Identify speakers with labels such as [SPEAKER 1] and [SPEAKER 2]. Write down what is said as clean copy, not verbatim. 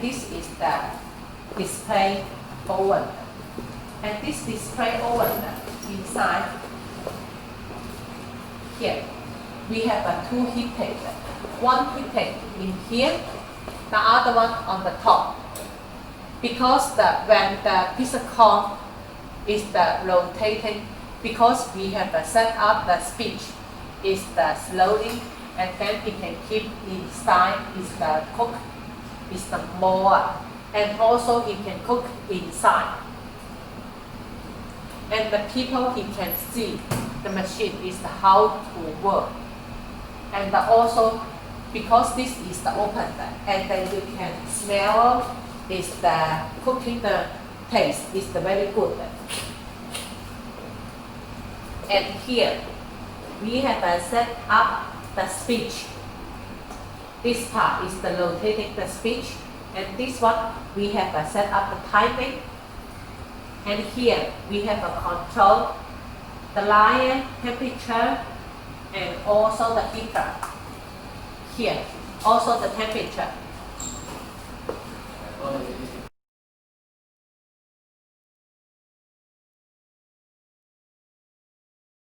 [SPEAKER 1] this is the display oven. And this display oven inside here we have a two heating. One heating in here, the other one on the top. Because when the pizza cone is the rotating, because we have set up the speed is the slowly, and then it can keep inside is the cook is the more, and also it can cook inside. And the people he can see the machine is how to work. And also because this is the open, and then you can smell is the cooking the taste is the very good. And here we have set up the speech. This part is the rotating the speech, and this one we have set up the timing. And here we have a control the lion temperature and also the heater. Here also the temperature.